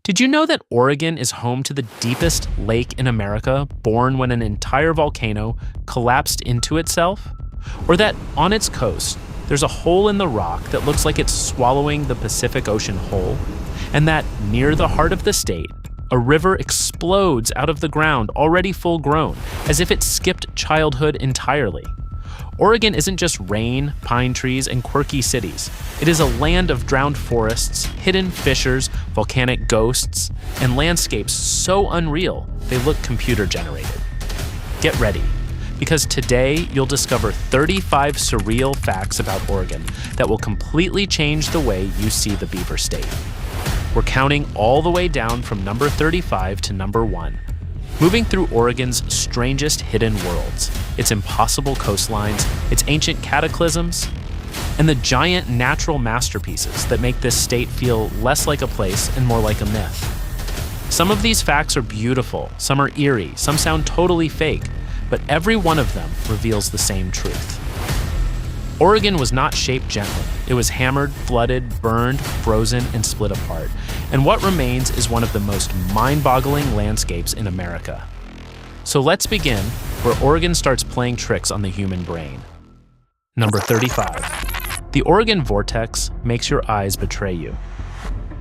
Did you know that Oregon is home to the deepest lake in America, born when an entire volcano collapsed into itself? Or that on its coast, there's a hole in the rock that looks like it's swallowing the Pacific Ocean whole? And that near the heart of the state, a river explodes out of the ground already full grown, as if it skipped childhood entirely? Oregon isn't just rain, pine trees, and quirky cities. It is a land of drowned forests, hidden fissures, volcanic ghosts, and landscapes so unreal they look computer-generated. Get ready, because today you'll discover 35 surreal facts about Oregon that will completely change the way you see the Beaver State. We're counting all the way down from number 35 to number 1. Moving through Oregon's strangest hidden worlds, its impossible coastlines, its ancient cataclysms, and the giant natural masterpieces that make this state feel less like a place and more like a myth. Some of these facts are beautiful, some are eerie, some sound totally fake, but every one of them reveals the same truth. Oregon was not shaped gently. It was hammered, flooded, burned, frozen, and split apart. And what remains is one of the most mind-boggling landscapes in America. So let's begin where Oregon starts playing tricks on the human brain. Number 35. The Oregon vortex makes your eyes betray you.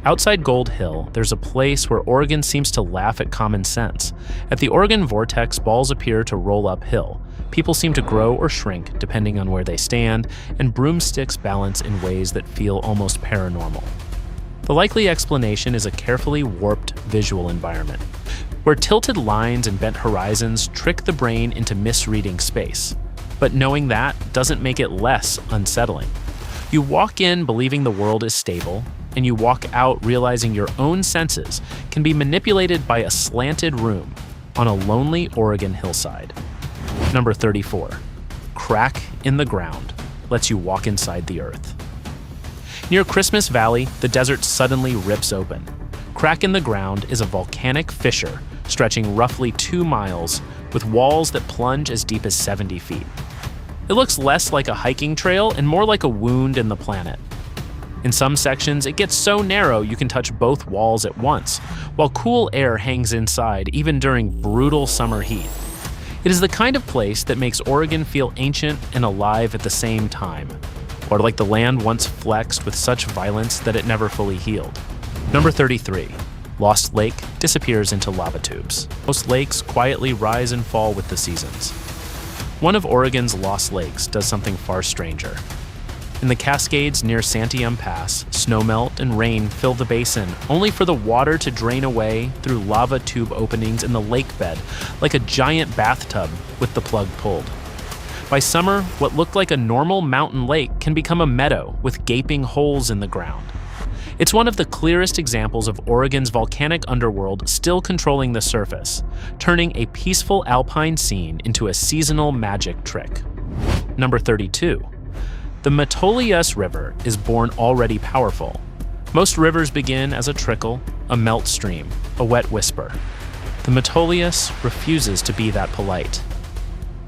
Outside Gold Hill, there's a place where Oregon seems to laugh at common sense. At the Oregon vortex, balls appear to roll uphill. People seem to grow or shrink depending on where they stand, and broomsticks balance in ways that feel almost paranormal. The likely explanation is a carefully warped visual environment, where tilted lines and bent horizons trick the brain into misreading space. But knowing that doesn't make it less unsettling. You walk in believing the world is stable, and you walk out realizing your own senses can be manipulated by a slanted room on a lonely Oregon hillside. Number 34. Crack in the ground lets you walk inside the earth. Near Christmas Valley, the desert suddenly rips open. Crack in the ground is a volcanic fissure stretching roughly 2 miles with walls that plunge as deep as 70 feet. It looks less like a hiking trail and more like a wound in the planet. In some sections, it gets so narrow you can touch both walls at once, while cool air hangs inside even during brutal summer heat. It is the kind of place that makes Oregon feel ancient and alive at the same time, or like the land once flexed with such violence that it never fully healed. Number 33. Lost Lake disappears into lava tubes. Most lakes quietly rise and fall with the seasons. One of Oregon's lost lakes does something far stranger. In the Cascades near Santiam Pass, snowmelt and rain fill the basin, only for the water to drain away through lava tube openings in the lake bed, like a giant bathtub with the plug pulled. By summer, what looked like a normal mountain lake can become a meadow with gaping holes in the ground. It's one of the clearest examples of Oregon's volcanic underworld still controlling the surface, turning a peaceful alpine scene into a seasonal magic trick. Number 32. The Metolius River is born already powerful. Most rivers begin as a trickle, a melt stream, a wet whisper. The Metolius refuses to be that polite.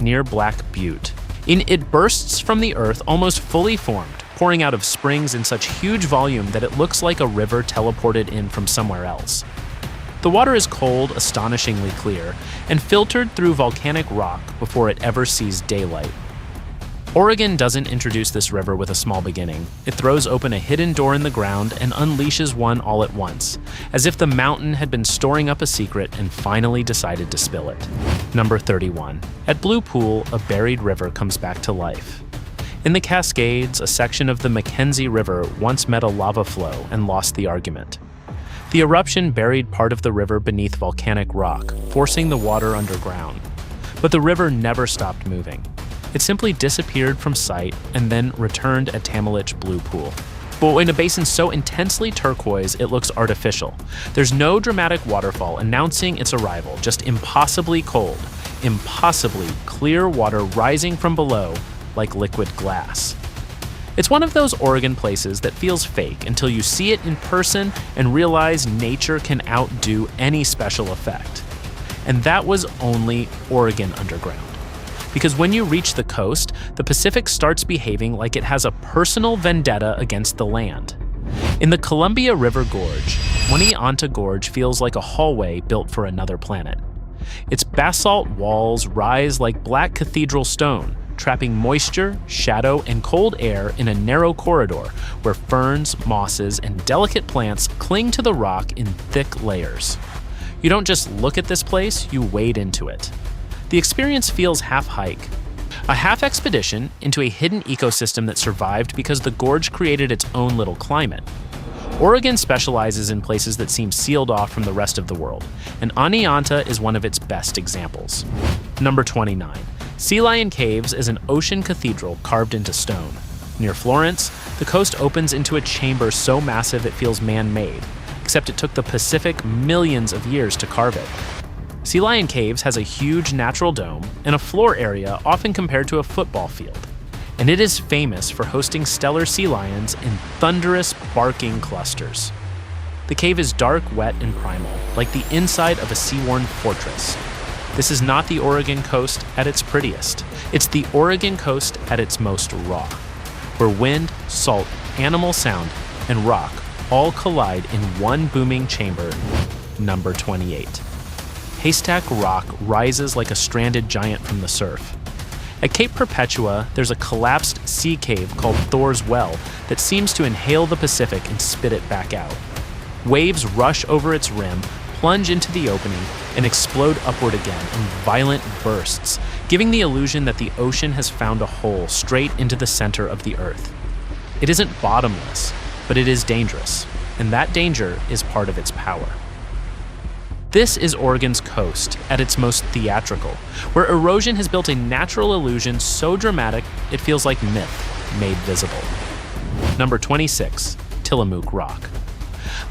Near Black Butte, it bursts from the earth almost fully formed, pouring out of springs in such huge volume that it looks like a river teleported in from somewhere else. The water is cold, astonishingly clear, and filtered through volcanic rock before it ever sees daylight. Oregon doesn't introduce this river with a small beginning. It throws open a hidden door in the ground and unleashes one all at once, as if the mountain had been storing up a secret and finally decided to spill it. Number 31. At Blue Pool, a buried river comes back to life. In the Cascades, a section of the Mackenzie River once met a lava flow and lost the argument. The eruption buried part of the river beneath volcanic rock, forcing the water underground. But the river never stopped moving. It simply disappeared from sight and then returned at Tamilich Blue Pool. But in a basin so intensely turquoise, it looks artificial. There's no dramatic waterfall announcing its arrival, just impossibly cold, impossibly clear water rising from below like liquid glass. It's one of those Oregon places that feels fake until you see it in person and realize nature can outdo any special effect. And that was only Oregon Underground. Because when you reach the coast, the Pacific starts behaving like it has a personal vendetta against the land. In the Columbia River Gorge, Oneonta Gorge feels like a hallway built for another planet. Its basalt walls rise like black cathedral stone, trapping moisture, shadow, and cold air in a narrow corridor where ferns, mosses, and delicate plants cling to the rock in thick layers. You don't just look at this place, you wade into it. The experience feels half-hike, a half-expedition into a hidden ecosystem that survived because the gorge created its own little climate. Oregon specializes in places that seem sealed off from the rest of the world, and Oneonta is one of its best examples. Number 29. Sea Lion Caves is an ocean cathedral carved into stone. Near Florence, the coast opens into a chamber so massive it feels man-made, except it took the Pacific millions of years to carve it. Sea Lion Caves has a huge natural dome and a floor area often compared to a football field, and it is famous for hosting stellar sea lions in thunderous, barking clusters. The cave is dark, wet, and primal, like the inside of a sea-worn fortress. This is not the Oregon coast at its prettiest. It's the Oregon coast at its most raw, where wind, salt, animal sound, and rock all collide in one booming chamber. Number 28. Haystack Rock rises like a stranded giant from the surf. At Cape Perpetua, there's a collapsed sea cave called Thor's Well that seems to inhale the Pacific and spit it back out. Waves rush over its rim, plunge into the opening, and explode upward again in violent bursts, giving the illusion that the ocean has found a hole straight into the center of the Earth. It isn't bottomless, but it is dangerous, and that danger is part of its power. This is Oregon's coast at its most theatrical, where erosion has built a natural illusion so dramatic it feels like myth made visible. Number 26. Tillamook Rock.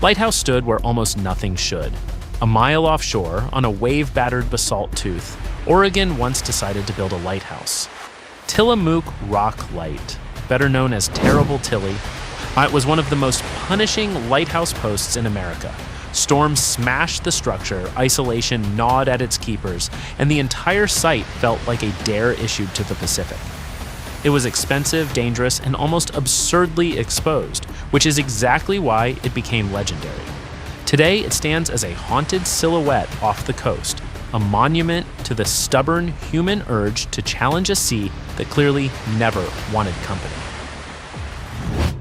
Lighthouse stood where almost nothing should. A mile offshore, on a wave-battered basalt tooth, Oregon once decided to build a lighthouse. Tillamook Rock Light, better known as Terrible Tilly, it was one of the most punishing lighthouse posts in America. Storms smashed the structure, isolation gnawed at its keepers, and the entire site felt like a dare issued to the Pacific. It was expensive, dangerous, and almost absurdly exposed, which is exactly why it became legendary. Today, it stands as a haunted silhouette off the coast, a monument to the stubborn human urge to challenge a sea that clearly never wanted company.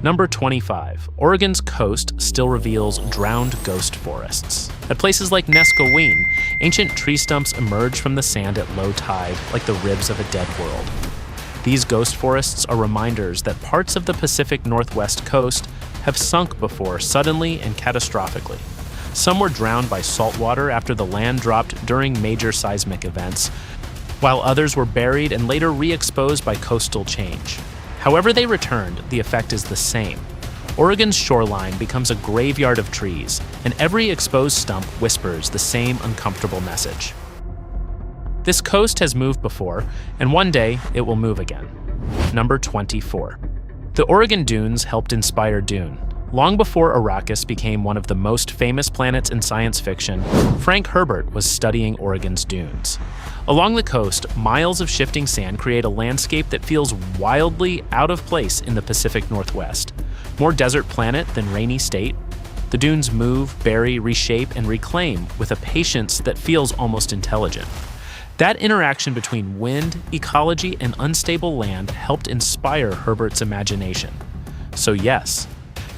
Number 25. Oregon's coast still reveals drowned ghost forests. At places like Nescoween, ancient tree stumps emerge from the sand at low tide like the ribs of a dead world. These ghost forests are reminders that parts of the Pacific Northwest coast have sunk before suddenly and catastrophically. Some were drowned by salt water after the land dropped during major seismic events, while others were buried and later re-exposed by coastal change. However they returned, the effect is the same. Oregon's shoreline becomes a graveyard of trees, and every exposed stump whispers the same uncomfortable message. This coast has moved before, and one day it will move again. Number 24. The Oregon Dunes helped inspire Dune. Long before Arrakis became one of the most famous planets in science fiction, Frank Herbert was studying Oregon's dunes. Along the coast, miles of shifting sand create a landscape that feels wildly out of place in the Pacific Northwest. More desert planet than rainy state, the dunes move, bury, reshape, and reclaim with a patience that feels almost intelligent. That interaction between wind, ecology, and unstable land helped inspire Herbert's imagination. So yes,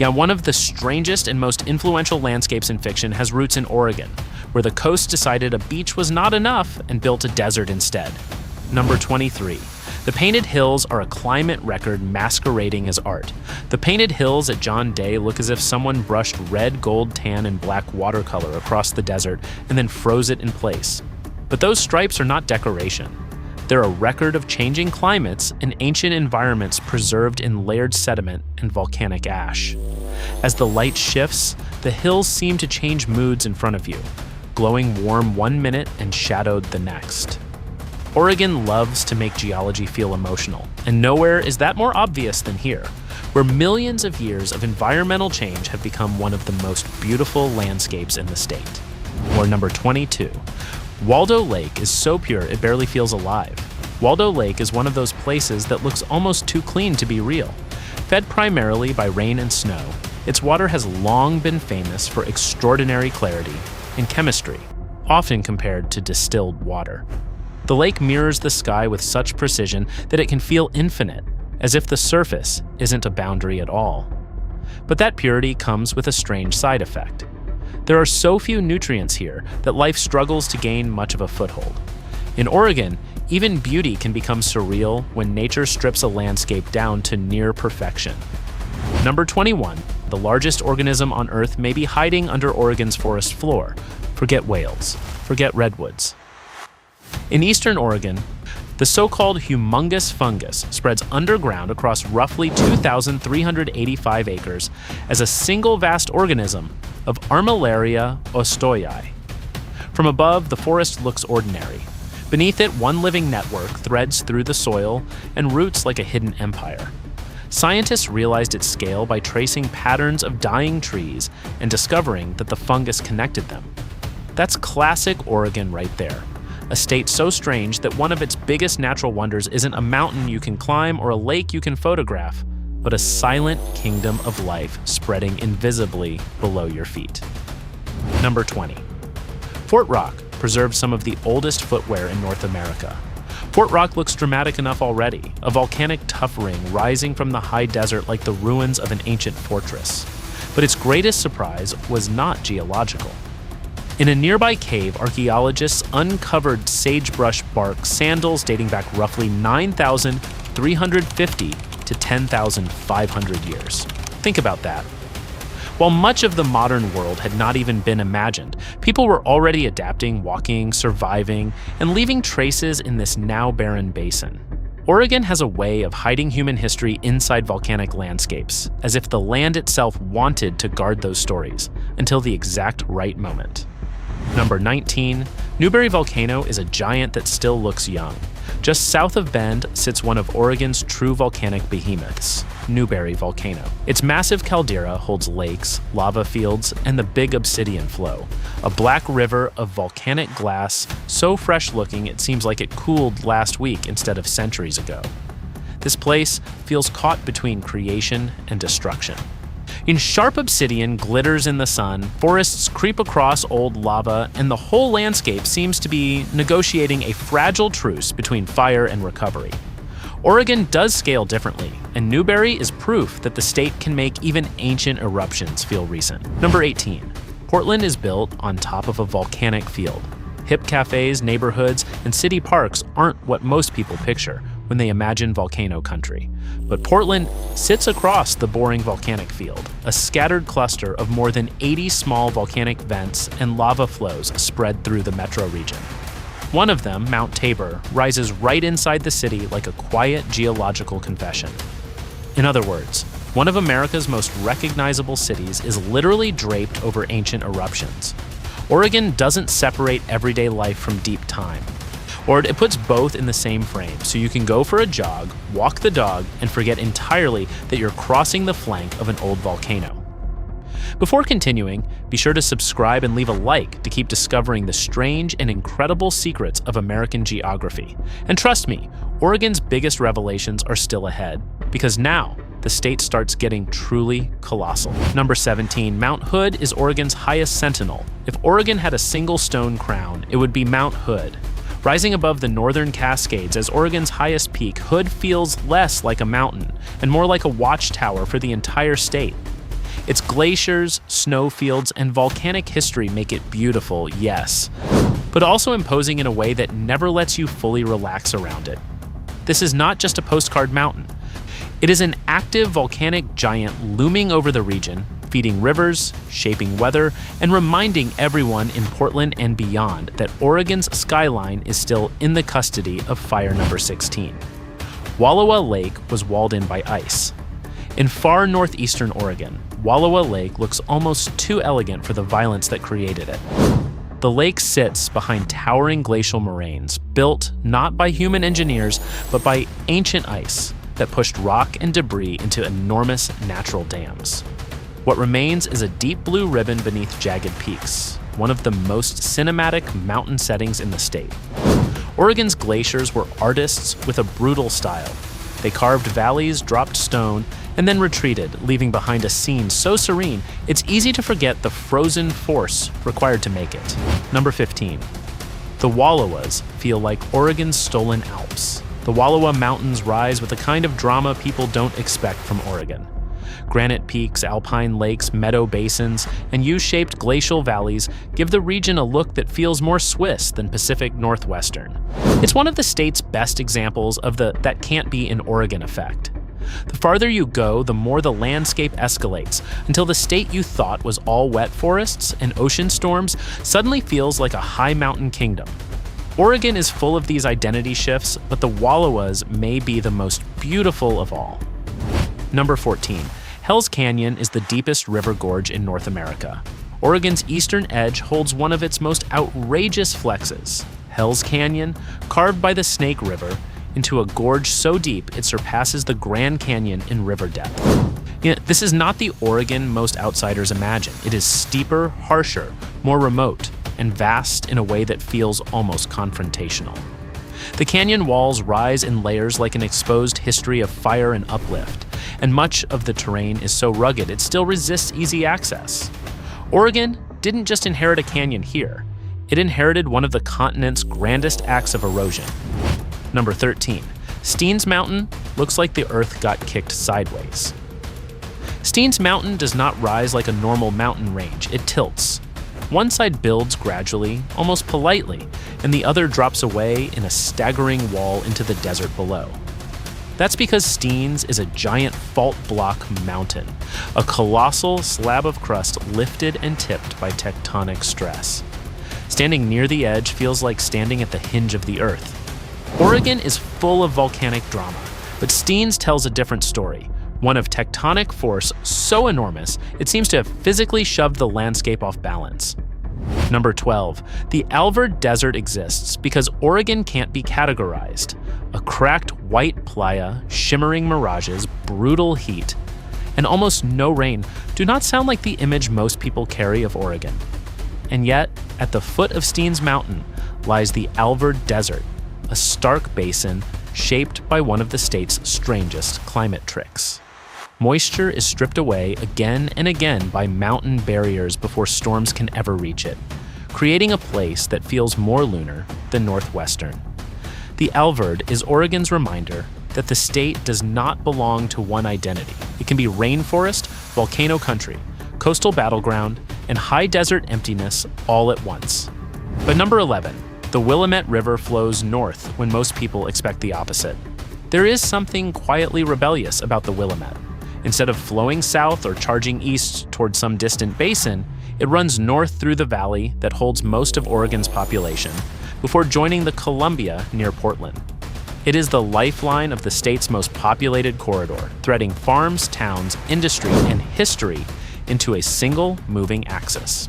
one of the strangest and most influential landscapes in fiction has roots in Oregon, where the coast decided a beach was not enough and built a desert instead. Number 23. The Painted Hills are a climate record masquerading as art. The painted hills at John Day look as if someone brushed red, gold, tan, and black watercolor across the desert and then froze it in place. But those stripes are not decoration. They're a record of changing climates and ancient environments preserved in layered sediment and volcanic ash. As the light shifts, the hills seem to change moods in front of you, glowing warm one minute and shadowed the next. Oregon loves to make geology feel emotional, and nowhere is that more obvious than here, where millions of years of environmental change have become one of the most beautiful landscapes in the state. Or number 22. Waldo Lake is so pure it barely feels alive. Waldo Lake is one of those places that looks almost too clean to be real. Fed primarily by rain and snow, its water has long been famous for extraordinary clarity and chemistry, often compared to distilled water. The lake mirrors the sky with such precision that it can feel infinite, as if the surface isn't a boundary at all. But that purity comes with a strange side effect. There are so few nutrients here that life struggles to gain much of a foothold. In Oregon, even beauty can become surreal when nature strips a landscape down to near perfection. Number 21, the largest organism on Earth may be hiding under Oregon's forest floor. Forget whales, forget redwoods. In eastern Oregon, the so-called humongous fungus spreads underground across roughly 2,385 acres as a single vast organism of Armillaria ostoyi. From above, the forest looks ordinary. Beneath it, one living network threads through the soil and roots like a hidden empire. Scientists realized its scale by tracing patterns of dying trees and discovering that the fungus connected them. That's classic Oregon right there. A state so strange that one of its biggest natural wonders isn't a mountain you can climb or a lake you can photograph, but a silent kingdom of life spreading invisibly below your feet. Number 20. Fort Rock preserves some of the oldest footwear in North America. Fort Rock looks dramatic enough already, a volcanic tuff ring rising from the high desert like the ruins of an ancient fortress. But its greatest surprise was not geological. In a nearby cave, archaeologists uncovered sagebrush bark sandals dating back roughly 9,350 to 10,500 years. Think about that. While much of the modern world had not even been imagined, people were already adapting, walking, surviving, and leaving traces in this now barren basin. Oregon has a way of hiding human history inside volcanic landscapes, as if the land itself wanted to guard those stories until the exact right moment. Number 19, Newberry Volcano is a giant that still looks young. Just south of Bend sits one of Oregon's true volcanic behemoths, Newberry Volcano. Its massive caldera holds lakes, lava fields, and the Big Obsidian Flow, a black river of volcanic glass so fresh-looking it seems like it cooled last week instead of centuries ago. This place feels caught between creation and destruction. In sharp obsidian glitters in the sun, forests creep across old lava, and the whole landscape seems to be negotiating a fragile truce between fire and recovery. Oregon does scale differently, and Newberry is proof that the state can make even ancient eruptions feel recent. Number 18. Portland is built on top of a volcanic field. Hip cafes, neighborhoods, and city parks aren't what most people picture when they imagine volcano country. But Portland sits across the boring volcanic field, a scattered cluster of more than 80 small volcanic vents and lava flows spread through the metro region. One of them, Mount Tabor, rises right inside the city like a quiet geological confession. In other words, one of America's most recognizable cities is literally draped over ancient eruptions. Oregon doesn't separate everyday life from deep time. Or it puts both in the same frame, so you can go for a jog, walk the dog, and forget entirely that you're crossing the flank of an old volcano. Before continuing, be sure to subscribe and leave a like to keep discovering the strange and incredible secrets of American geography. And trust me, Oregon's biggest revelations are still ahead, because now the state starts getting truly colossal. Number 17, Mount Hood is Oregon's highest sentinel. If Oregon had a single stone crown, it would be Mount Hood. Rising above the northern Cascades as Oregon's highest peak, Hood feels less like a mountain and more like a watchtower for the entire state. Its glaciers, snowfields, and volcanic history make it beautiful, yes, but also imposing in a way that never lets you fully relax around it. This is not just a postcard mountain. It is an active volcanic giant looming over the region, feeding rivers, shaping weather, and reminding everyone in Portland and beyond that Oregon's skyline is still in the custody of Fire Number 16. Wallowa Lake was walled in by ice. In far northeastern Oregon, Wallowa Lake looks almost too elegant for the violence that created it. The lake sits behind towering glacial moraines, built not by human engineers, but by ancient ice that pushed rock and debris into enormous natural dams. What remains is a deep blue ribbon beneath jagged peaks, one of the most cinematic mountain settings in the state. Oregon's glaciers were artists with a brutal style. They carved valleys, dropped stone, and then retreated, leaving behind a scene so serene, it's easy to forget the frozen force required to make it. Number 15. The Wallowas feel like Oregon's stolen Alps. The Wallowa Mountains rise with the kind of drama people don't expect from Oregon. Granite peaks, alpine lakes, meadow basins, and U-shaped glacial valleys give the region a look that feels more Swiss than Pacific Northwestern. It's one of the state's best examples of the "that can't be in Oregon" effect. The farther you go, the more the landscape escalates, until the state you thought was all wet forests and ocean storms suddenly feels like a high mountain kingdom. Oregon is full of these identity shifts, but the Wallowas may be the most beautiful of all. Number 14. Hell's Canyon is the deepest river gorge in North America. Oregon's eastern edge holds one of its most outrageous flexes. Hell's Canyon, carved by the Snake River into a gorge so deep it surpasses the Grand Canyon in river depth. This is not the Oregon most outsiders imagine. It is steeper, harsher, more remote, and vast in a way that feels almost confrontational. The canyon walls rise in layers like an exposed history of fire and uplift, and much of the terrain is so rugged it still resists easy access. Oregon didn't just inherit a canyon here, it inherited one of the continent's grandest acts of erosion. Number 13. Steens Mountain looks like the earth got kicked sideways. Steens Mountain does not rise like a normal mountain range, it tilts. One side builds gradually, almost politely, and the other drops away in a staggering wall into the desert below. That's because Steens is a giant fault block mountain, a colossal slab of crust lifted and tipped by tectonic stress. Standing near the edge feels like standing at the hinge of the earth. Oregon is full of volcanic drama, but Steens tells a different story, one of tectonic force so enormous it seems to have physically shoved the landscape off balance. Number 12. The Alvord Desert exists because Oregon can't be categorized. A cracked white playa, shimmering mirages, brutal heat, and almost no rain do not sound like the image most people carry of Oregon. And yet, at the foot of Steens Mountain lies the Alvord Desert, a stark basin shaped by one of the state's strangest climate tricks. Moisture is stripped away again and again by mountain barriers before storms can ever reach it, creating a place that feels more lunar than Northwestern. The Alvord is Oregon's reminder that the state does not belong to one identity. It can be rainforest, volcano country, coastal battleground, and high desert emptiness all at once. But number 11, the Willamette River flows north when most people expect the opposite. There is something quietly rebellious about the Willamette. Instead of flowing south or charging east toward some distant basin, it runs north through the valley that holds most of Oregon's population before joining the Columbia near Portland. It is the lifeline of the state's most populated corridor, threading farms, towns, industry, and history into a single moving axis.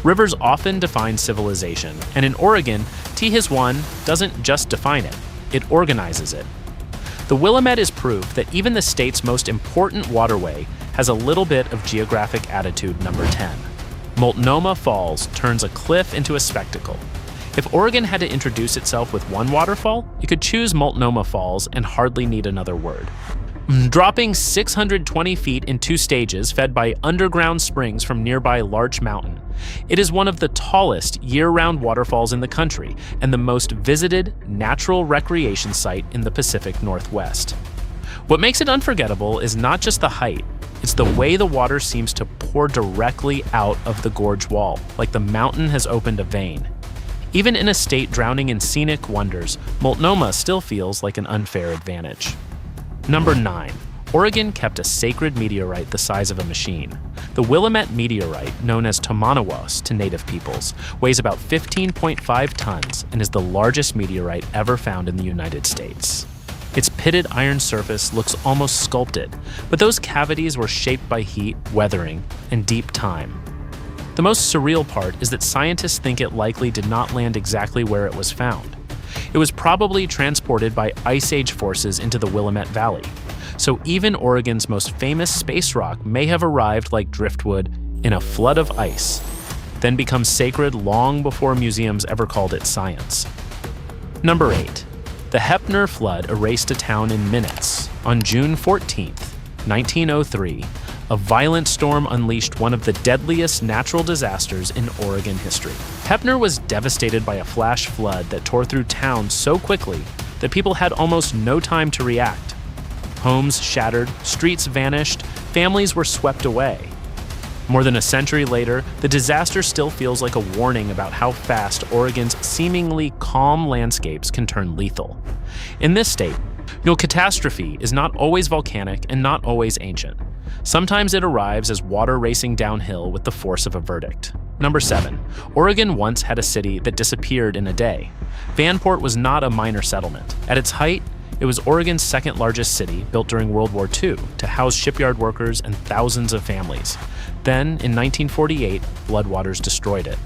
Rivers often define civilization, and in Oregon, Tihiswan doesn't just define it, it organizes it. The Willamette is proof that even the state's most important waterway has a little bit of geographic attitude. Number 10. Multnomah Falls turns a cliff into a spectacle. If Oregon had to introduce itself with one waterfall, it could choose Multnomah Falls and hardly need another word. Dropping 620 feet in 2 stages fed by underground springs from nearby Larch Mountain, it is one of the tallest year-round waterfalls in the country and the most visited natural recreation site in the Pacific Northwest. What makes it unforgettable is not just the height, it's the way the water seems to pour directly out of the gorge wall, like the mountain has opened a vein. Even in a state drowning in scenic wonders, Multnomah still feels like an unfair advantage. Number 9. Oregon kept a sacred meteorite the size of a machine. The Willamette meteorite, known as Tomanawas to Native peoples, weighs about 15.5 tons and is the largest meteorite ever found in the United States. Its pitted iron surface looks almost sculpted, but those cavities were shaped by heat, weathering, and deep time. The most surreal part is that scientists think it likely did not land exactly where it was found. It was probably transported by Ice Age forces into the Willamette Valley. So even Oregon's most famous space rock may have arrived like driftwood in a flood of ice, then become sacred long before museums ever called it science. Number 8. The Heppner flood erased a town in minutes. On June 14, 1903, a violent storm unleashed one of the deadliest natural disasters in Oregon history. Heppner was devastated by a flash flood that tore through town so quickly that people had almost no time to react. Homes shattered, streets vanished, families were swept away. More than a century later, the disaster still feels like a warning about how fast Oregon's seemingly calm landscapes can turn lethal. In this state, catastrophe is not always volcanic and not always ancient. Sometimes it arrives as water racing downhill with the force of a verdict. Number 7. Oregon once had a city that disappeared in a day. Vanport was not a minor settlement. At its height, it was Oregon's second largest city, built during World War II to house shipyard workers and thousands of families. Then, in 1948, floodwaters destroyed it.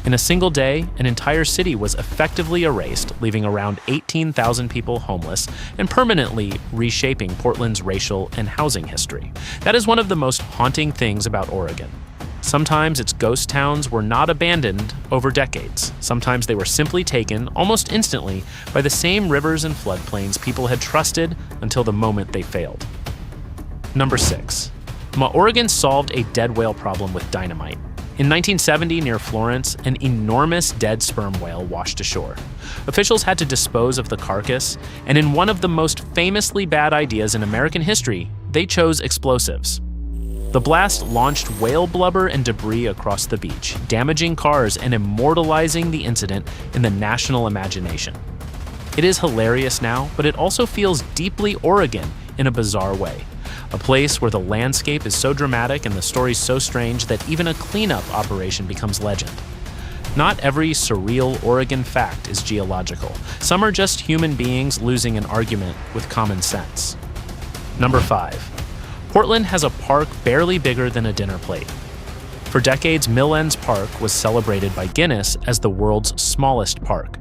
In a single day, an entire city was effectively erased, leaving around 18,000 people homeless and permanently reshaping Portland's racial and housing history. That is one of the most haunting things about Oregon. Sometimes its ghost towns were not abandoned over decades. Sometimes they were simply taken, almost instantly, by the same rivers and floodplains people had trusted until the moment they failed. Number 6. Oregon solved a dead whale problem with dynamite. In 1970, near Florence, an enormous dead sperm whale washed ashore. Officials had to dispose of the carcass, and in one of the most famously bad ideas in American history, they chose explosives. The blast launched whale blubber and debris across the beach, damaging cars and immortalizing the incident in the national imagination. It is hilarious now, but it also feels deeply Oregon in a bizarre way. A place where the landscape is so dramatic and the story so strange that even a cleanup operation becomes legend. Not every surreal Oregon fact is geological. Some are just human beings losing an argument with common sense. Number 5. Portland has a park barely bigger than a dinner plate. For decades, Mill Ends Park was celebrated by Guinness as the world's smallest park.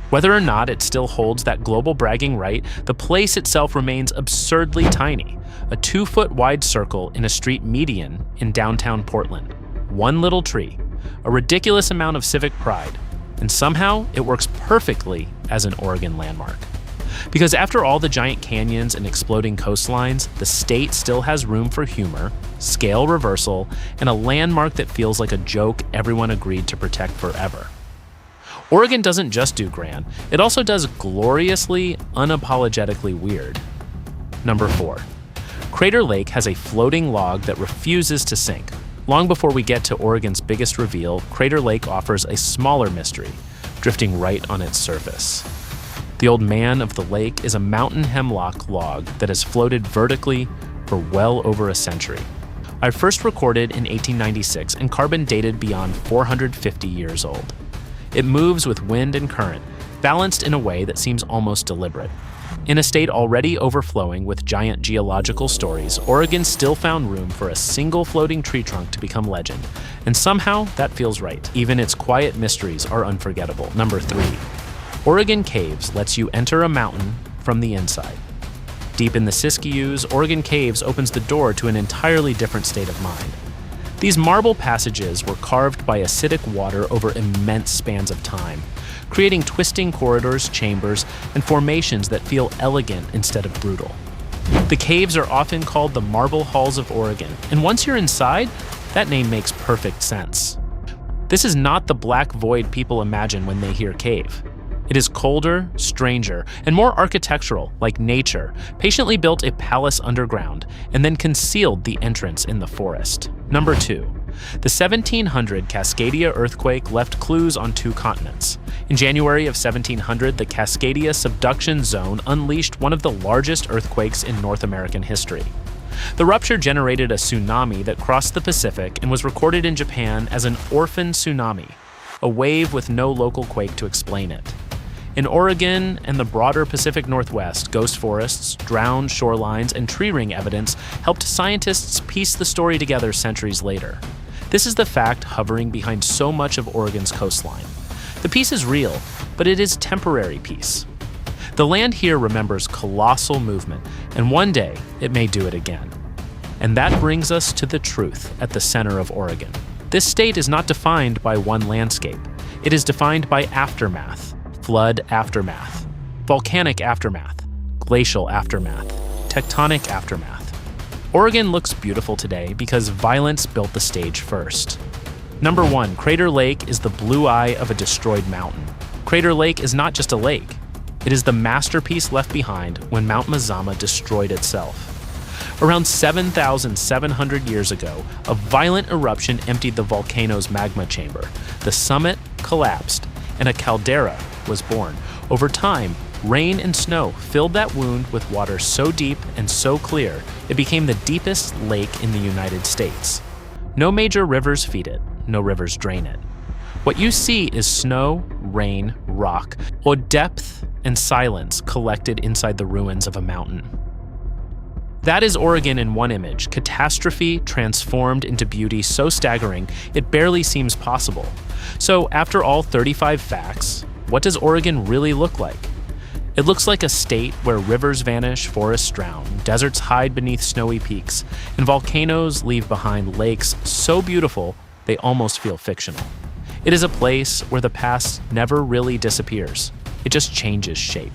Whether or not it still holds that global bragging right, the place itself remains absurdly tiny, a 2-foot wide circle in a street median in downtown Portland. One little tree, a ridiculous amount of civic pride, and somehow it works perfectly as an Oregon landmark. Because after all the giant canyons and exploding coastlines, the state still has room for humor, scale reversal, and a landmark that feels like a joke everyone agreed to protect forever. Oregon doesn't just do grand, it also does gloriously, unapologetically weird. Number 4. Crater Lake has a floating log that refuses to sink. Long before we get to Oregon's biggest reveal, Crater Lake offers a smaller mystery, drifting right on its surface. The Old Man of the Lake is a mountain hemlock log that has floated vertically for well over a century. I first recorded in 1896 and carbon dated beyond 450 years old. It moves with wind and current, balanced in a way that seems almost deliberate. In a state already overflowing with giant geological stories, Oregon still found room for a single floating tree trunk to become legend, and somehow that feels right. Even its quiet mysteries are unforgettable. Number 3. Oregon Caves lets you enter a mountain from the inside. Deep in the Siskiyous, Oregon Caves opens the door to an entirely different state of mind. These marble passages were carved by acidic water over immense spans of time, creating twisting corridors, chambers, and formations that feel elegant instead of brutal. The caves are often called the Marble Halls of Oregon, and once you're inside, that name makes perfect sense. This is not the black void people imagine when they hear cave. It is colder, stranger, and more architectural, like nature, patiently built a palace underground and then concealed the entrance in the forest. Number 2. The 1700 Cascadia earthquake left clues on 2 continents. In January of 1700, the Cascadia subduction zone unleashed one of the largest earthquakes in North American history. The rupture generated a tsunami that crossed the Pacific and was recorded in Japan as an orphan tsunami, a wave with no local quake to explain it. In Oregon and the broader Pacific Northwest, ghost forests, drowned shorelines, and tree ring evidence helped scientists piece the story together centuries later. This is the fact hovering behind so much of Oregon's coastline. The peace is real, but it is temporary peace. The land here remembers colossal movement, and one day it may do it again. And that brings us to the truth at the center of Oregon. This state is not defined by one landscape. It is defined by aftermath. Flood aftermath. volcanic aftermath, glacial aftermath, tectonic aftermath. Oregon looks beautiful today because violence built the stage first. Number 1, Crater Lake is the blue eye of a destroyed mountain. Crater Lake is not just a lake. It is the masterpiece left behind when Mount Mazama destroyed itself. Around 7,700 years ago, a violent eruption emptied the volcano's magma chamber. The summit collapsed, and a caldera was born. Over time, rain and snow filled that wound with water so deep and so clear, it became the deepest lake in the United States. No major rivers feed it, no rivers drain it. What you see is snow, rain, rock, or depth and silence collected inside the ruins of a mountain. That is Oregon in one image, catastrophe transformed into beauty so staggering it barely seems possible. So after all 35 facts, what does Oregon really look like? It looks like a state where rivers vanish, forests drown, deserts hide beneath snowy peaks, and volcanoes leave behind lakes so beautiful they almost feel fictional. It is a place where the past never really disappears. It just changes shape.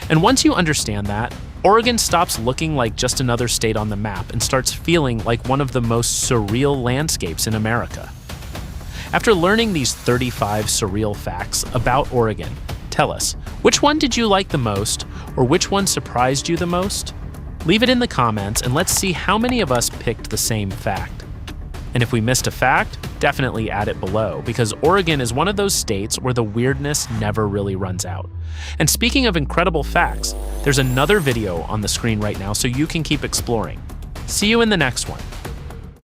And once you understand that, Oregon stops looking like just another state on the map and starts feeling like one of the most surreal landscapes in America. After learning these 35 surreal facts about Oregon, tell us, which one did you like the most, or which one surprised you the most? Leave it in the comments and let's see how many of us picked the same fact. And if we missed a fact, definitely add it below, because Oregon is one of those states where the weirdness never really runs out. And speaking of incredible facts, there's another video on the screen right now so you can keep exploring. See you in the next one.